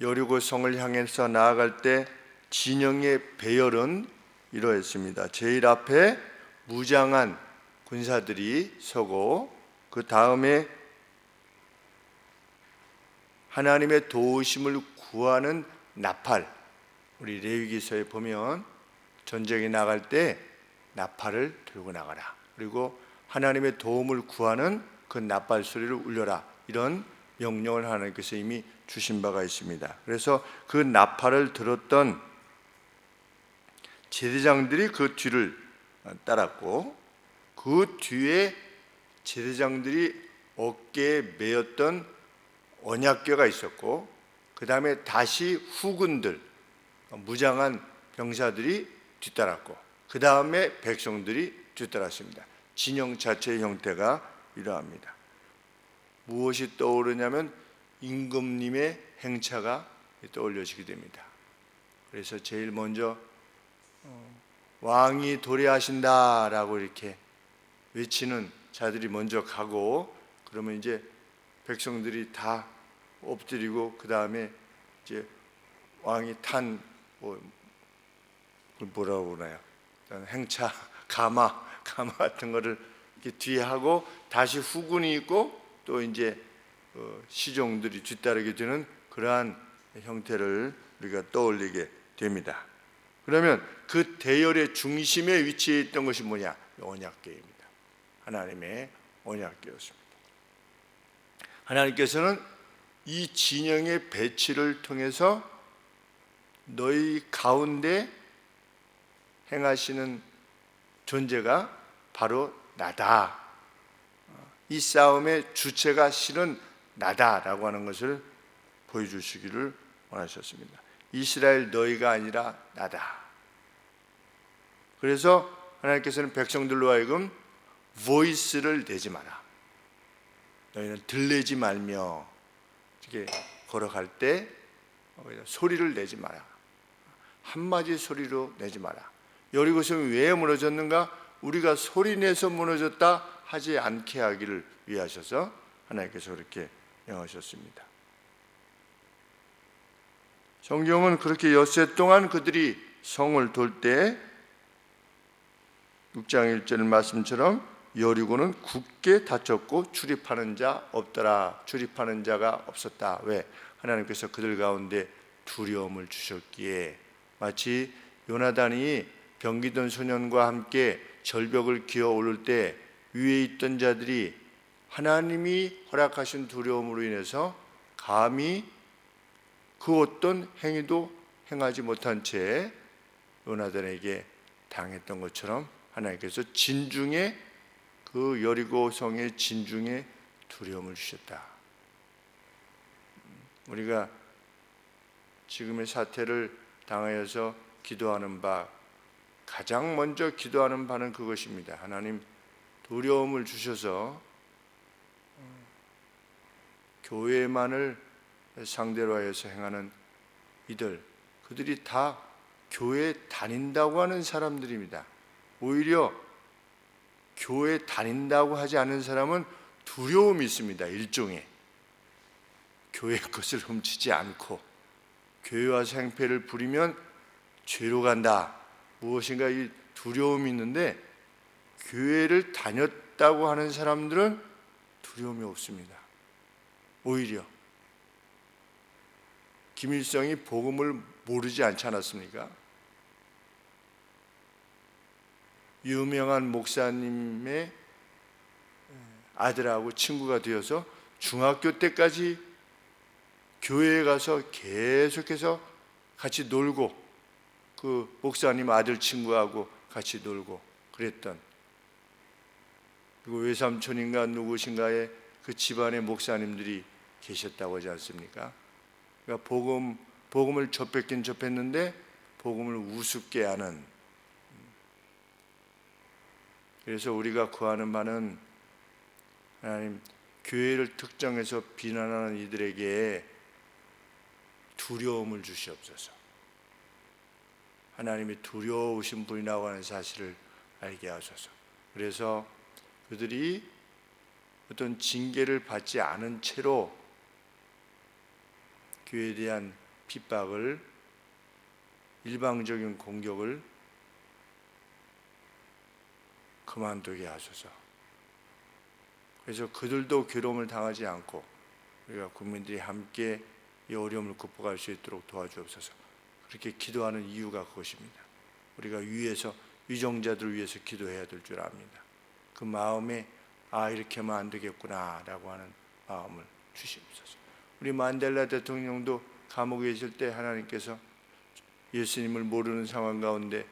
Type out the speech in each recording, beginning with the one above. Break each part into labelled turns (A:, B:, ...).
A: 여리고성을 향해서 나아갈 때 진영의 배열은 이러했습니다. 제일 앞에 무장한 군사들이 서고, 그 다음에 하나님의 도우심을 구하는 나팔, 우리 레위기서에 보면 전쟁에 나갈 때 나팔을 들고 나가라, 그리고 하나님의 도움을 구하는 그 나팔 소리를 울려라, 이런 명령을 하나님께서 이미 주신 바가 있습니다. 그래서 그 나팔을 들었던 제사장들이 그 뒤를 따랐고, 그 뒤에 제사장들이 어깨에 메었던 언약궤가 있었고, 그 다음에 다시 후군들, 무장한 병사들이 뒤따랐고, 그 다음에 백성들이 뒤따랐습니다. 진영 자체의 형태가 이러합니다. 무엇이 떠오르냐면 임금님의 행차가 떠올려지게 됩니다. 그래서 제일 먼저 왕이 도래하신다라고 이렇게 외치는 자들이 먼저 가고, 그러면 이제 백성들이 다 엎드리고, 그 다음에 이제 왕이 탄 뭐라고 그러나요? 행차, 가마 같은 거를 이렇게 뒤에 하고, 다시 후군이 있고, 또 이제 시종들이 뒤따르게 되는 그러한 형태를 우리가 떠올리게 됩니다. 그러면 그 대열의 중심에 위치해 있던 것이 뭐냐? 언약궤입니다. 하나님의 언약궤였습니다. 하나님께서는 이 진영의 배치를 통해서 너희 가운데 행하시는 존재가 바로 나다, 이 싸움의 주체가 실은 나다라고 하는 것을 보여주시기를 원하셨습니다. 이스라엘 너희가 아니라 나다. 그래서 하나님께서는 백성들로 하여금 보이스를 내지 마라, 너희는 들리지 말며 이렇게 걸어갈 때 소리를 내지 마라, 한마디 소리로 내지 마라. 여리고성이 왜 무너졌는가? 우리가 소리내서 무너졌다 하지 않게 하기를 위하셔서 하나님께서 그렇게 명하셨습니다. 성경은 그렇게 엿새 동안 그들이 성을 돌 때 6장 1절 말씀처럼 여리고는 굳게 닫혔고 출입하는 자 없더라. 출입하는 자가 없었다. 왜? 하나님께서 그들 가운데 두려움을 주셨기에. 마치 요나단이 병기던 소년과 함께 절벽을 기어 오를 때 위에 있던 자들이 하나님이 허락하신 두려움으로 인해서 감히 그 어떤 행위도 행하지 못한 채 요나단에게 당했던 것처럼 하나님께서 진중에, 그 여리고성의 진중에 두려움을 주셨다. 우리가 지금의 사태를 당하여서 기도하는 바, 가장 먼저 기도하는 바는 그것입니다. 하나님, 두려움을 주셔서 교회만을 상대로 하여서 행하는 이들, 그들이 다 교회 다닌다고 하는 사람들입니다. 오히려 교회 다닌다고 하지 않는 사람은 두려움이 있습니다. 일종의 교회 것을 훔치지 않고 교회 와서 행패를 부리면 죄로 간다, 무엇인가 이 두려움이 있는데, 교회를 다녔다고 하는 사람들은 두려움이 없습니다. 오히려 김일성이 복음을 모르지 않지 않았습니까? 유명한 목사님의 아들하고 친구가 되어서 중학교 때까지 교회에 가서 계속해서 같이 놀고, 그 목사님 아들 친구하고 같이 놀고 그랬던, 그리고 외삼촌인가 누구신가의 그 집안의 목사님들이 계셨다고 하지 않습니까? 그러니까 복음을 접했긴 접했는데 복음을 우습게 하는. 그래서 우리가 구하는 바는, 하나님, 교회를 특정해서 비난하는 이들에게 두려움을 주시옵소서. 하나님이 두려우신 분이라고 하는 사실을 알게 하소서. 그래서 그들이 어떤 징계를 받지 않은 채로 교회에 대한 핍박을, 일방적인 공격을 그만두게 하소서. 그래서 그들도 괴로움을 당하지 않고 우리가 국민들이 함께 이 어려움을 극복할 수 있도록 도와주옵소서. 그렇게 기도하는 이유가 그것입니다. 우리가 위에서 위정자들을 위해서 기도해야 될 줄 압니다. 그 마음에 이렇게 하면 안 되겠구나 라고 하는 마음을 주시옵소서. 우리 만델라 대통령도 감옥에 있을 때 하나님께서 예수님을 모르는 상황 가운데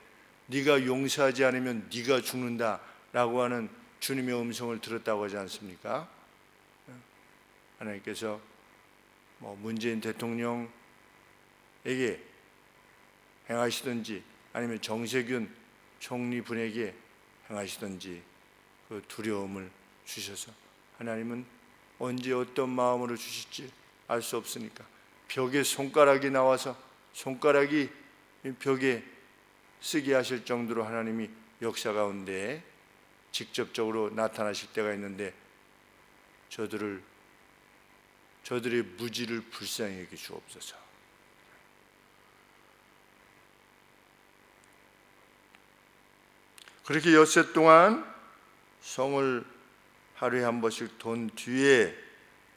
A: 네가 용서하지 않으면 네가 죽는다 라고 하는 주님의 음성을 들었다고 하지 않습니까? 하나님께서 문재인 대통령에게 행하시든지 아니면 정세균 총리분에게 행하시든지 그 두려움을 주셔서, 하나님은 언제 어떤 마음으로 주실지 알 수 없으니까 벽에 손가락이 나와서 손가락이 벽에 쓰게 하실 정도로 하나님이 역사 가운데 직접적으로 나타나실 때가 있는데 저들의 무지를 불쌍히 여겨 주옵소서. 그렇게 엿새 동안 성을 하루에 한 번씩 돈 뒤에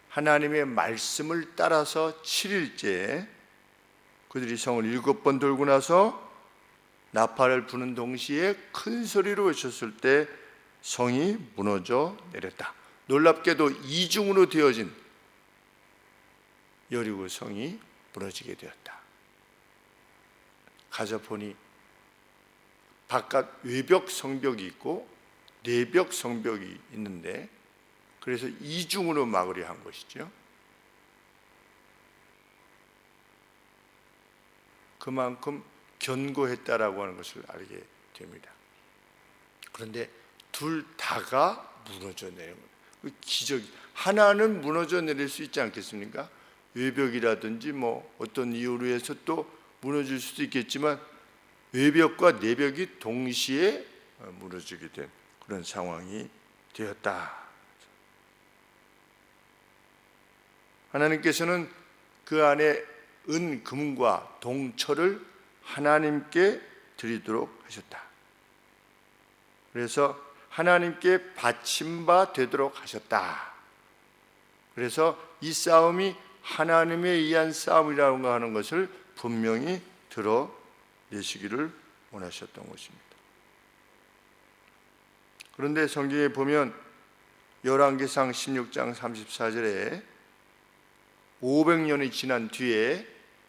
A: 하나님의 말씀을 따라서 7일째 그들이 성을 7번 돌고 나서 나팔을 부는 동시에 큰 소리로 외쳤을 때 성이 무너져 내렸다. 놀랍게도 이중으로 되어진 여리고 성이 무너지게 되었다. 가서 보니 바깥 외벽 성벽이 있고 내벽 성벽이 있는데, 그래서 이중으로 막으려 한 것이죠. 그만큼 견고했다라고 하는 것을 알게 됩니다. 그런데 둘 다가 무너져 내린 거예요. 그 기적이, 하나는 무너져 내릴 수 있지 않겠습니까? 외벽이라든지 어떤 이유로 해서 또 무너질 수도 있겠지만 외벽과 내벽이 동시에 무너지게 된 그런 상황이 되었다. 하나님께서는 그 안에 은, 금과 동철을 하나님께 드리도록 하셨다. 그래서 하나님께 바친 바 되도록 하셨다. 그래서 이 싸움이 하나님에 의한 싸움이라고 하는 것을 분명히 드러내시기를 원하셨던 것입니다. 그런데 성경에 보면 열왕기상 16장 34절에 500년이 지난 뒤에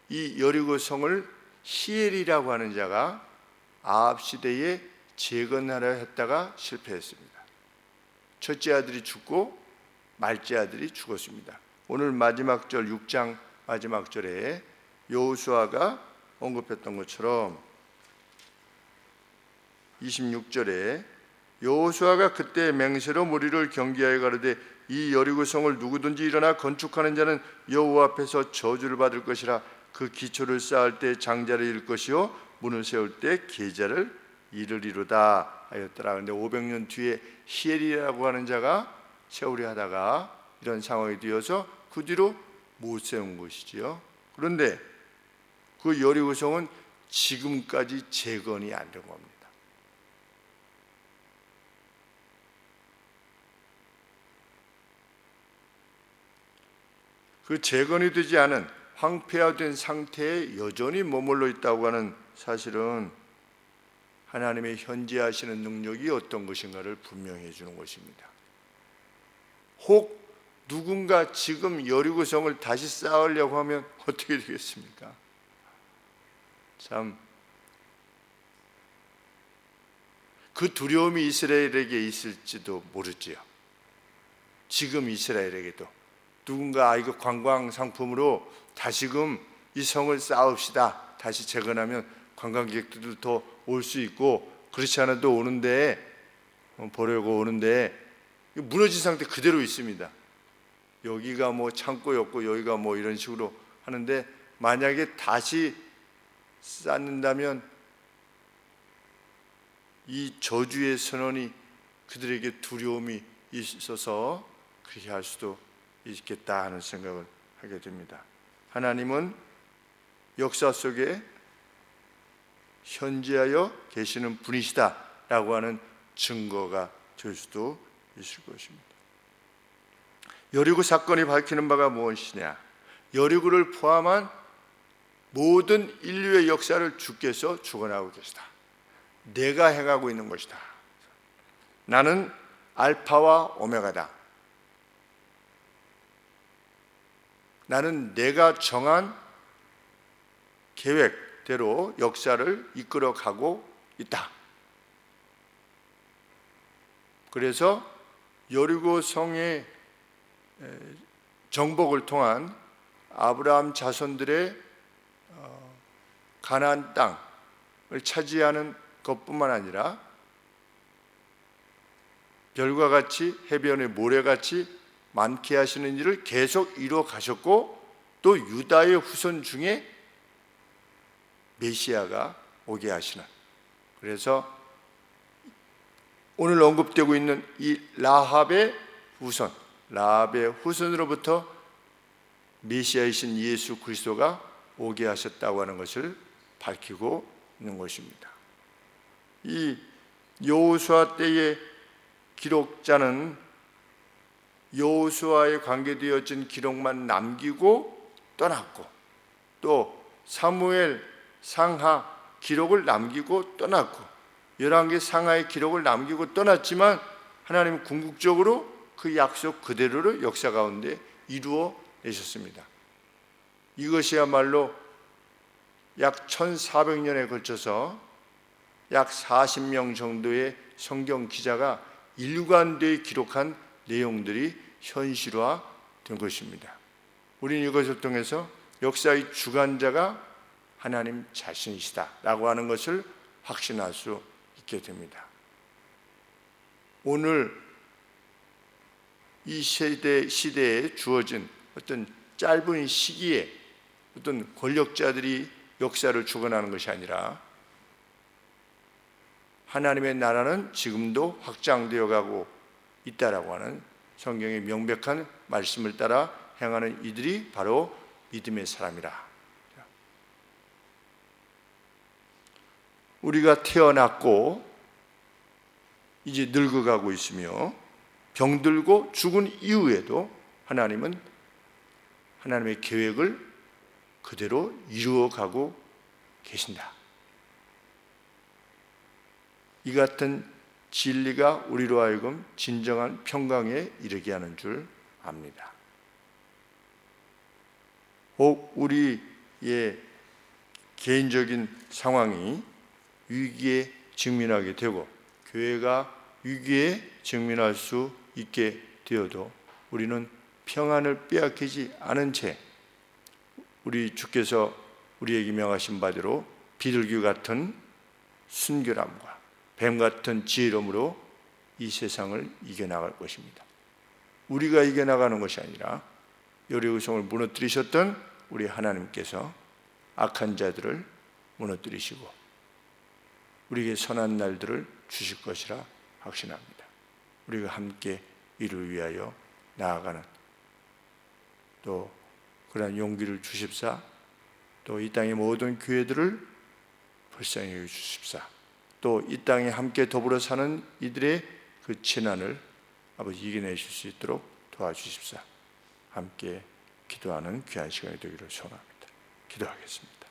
A: 이 여리고 성을 히엘이라고 하는 자가 아합 시대에 재건하려 했다가 실패했습니다. 첫째 아들이 죽고 말째 아들이 죽었습니다. 오늘 마지막 절 6장 마지막 절에 여호수아가 언급했던 것처럼 26절에 여호수아가 그때 맹세로 무리를 경계하여 가로되 이 여리고성을 누구든지 일어나 건축하는 자는 여호와 앞에서 저주를 받을 것이라. 그 기초를 쌓을 때 장자를 잃을 것이요 문을 세울 때 계자를 잃으리로다 하였더라. 그런데 500년 뒤에 히엘이라고 하는 자가 세우려 하다가 이런 상황이 되어서 그 뒤로 못 세운 것이지요. 그런데 그 여리고성은 지금까지 재건이 안 된 겁니다. 그 재건이 되지 않은 황폐화된 상태에 여전히 머물러 있다고 하는 사실은 하나님의 현재하시는 능력이 어떤 것인가를 분명히 해주는 것입니다. 혹 누군가 지금 여리고성을 다시 쌓으려고 하면 어떻게 되겠습니까? 참, 그 두려움이 이스라엘에게 있을지도 모르지요. 지금 이스라엘에게도 누군가 이거 관광 상품으로 다시금 이 성을 쌓읍시다, 다시 재건하면 관광객들도 더 올 수 있고, 그렇지 않아도 오는데 보려고 오는데 무너진 상태 그대로 있습니다. 여기가 창고였고 여기가 이런 식으로 하는데, 만약에 다시 쌓는다면 이 저주의 선언이 그들에게 두려움이 있어서 그렇게 할 수도 있겠다 하는 생각을 하게 됩니다. 하나님은 역사 속에 현재하여 계시는 분이시다라고 하는 증거가 될 수도 있을 것입니다. 여리고 사건이 밝히는 바가 무엇이냐? 여리고를 포함한 모든 인류의 역사를 주께서 주관하고 계시다. 내가 행하고 있는 것이다. 나는 알파와 오메가다. 나는 내가 정한 계획대로 역사를 이끌어가고 있다. 그래서 여리고 성의 정복을 통한 아브라함 자손들의 가나안 땅을 차지하는 것뿐만 아니라 별과 같이 해변의 모래같이 많게 하시는 일을 계속 이루어 가셨고, 또 유다의 후손 중에 메시아가 오게 하시는, 그래서 오늘 언급되고 있는 이 라합의 후손으로부터 메시아이신 예수 그리스도가 오게 하셨다고 하는 것을 밝히고 있는 것입니다. 이 여호수아 때의 기록자는 여호수아에 관계되어진 기록만 남기고 떠났고, 또 사무엘 상하 기록을 남기고 떠났고, 열왕기 상하의 기록을 남기고 떠났지만 하나님은 궁극적으로 그 약속 그대로를 역사 가운데 이루어 내셨습니다. 이것이야말로 약 1400년에 걸쳐서 약 40명 정도의 성경 기자가 일관되게 기록한 내용들이 현실화된 것입니다. 우리는 이것을 통해서 역사의 주관자가 하나님 자신이시다라고 하는 것을 확신할 수 있게 됩니다. 오늘 이 시대에 주어진 어떤 짧은 시기에 어떤 권력자들이 역사를 주관하는 것이 아니라 하나님의 나라는 지금도 확장되어 가고 있다라고 하는 성경의 명백한 말씀을 따라 행하는 이들이 바로 믿음의 사람이라. 우리가 태어났고 이제 늙어가고 있으며 병들고 죽은 이후에도 하나님은 하나님의 계획을 그대로 이루어가고 계신다. 이 같은 진리가 우리로 하여금 진정한 평강에 이르게 하는 줄 압니다. 혹 우리의 개인적인 상황이 위기에 직면하게 되고 교회가 위기에 직면할 수 있게 되어도 우리는 평안을 빼앗기지 않은 채 우리 주께서 우리에게 명하신 바대로 비둘기 같은 순결함과 뱀 같은 지혜로움으로 이 세상을 이겨나갈 것입니다. 우리가 이겨나가는 것이 아니라 여리고 성을 무너뜨리셨던 우리 하나님께서 악한 자들을 무너뜨리시고 우리에게 선한 날들을 주실 것이라 확신합니다. 우리가 함께 이를 위하여 나아가는 또 그러한 용기를 주십사, 또 이 땅의 모든 교회들을 불쌍히 여겨 주십사, 또 이 땅에 함께 더불어 사는 이들의 그 재난을 아버지 이겨내실 수 있도록 도와주십사. 함께 기도하는 귀한 시간이 되기를 소원합니다. 기도하겠습니다.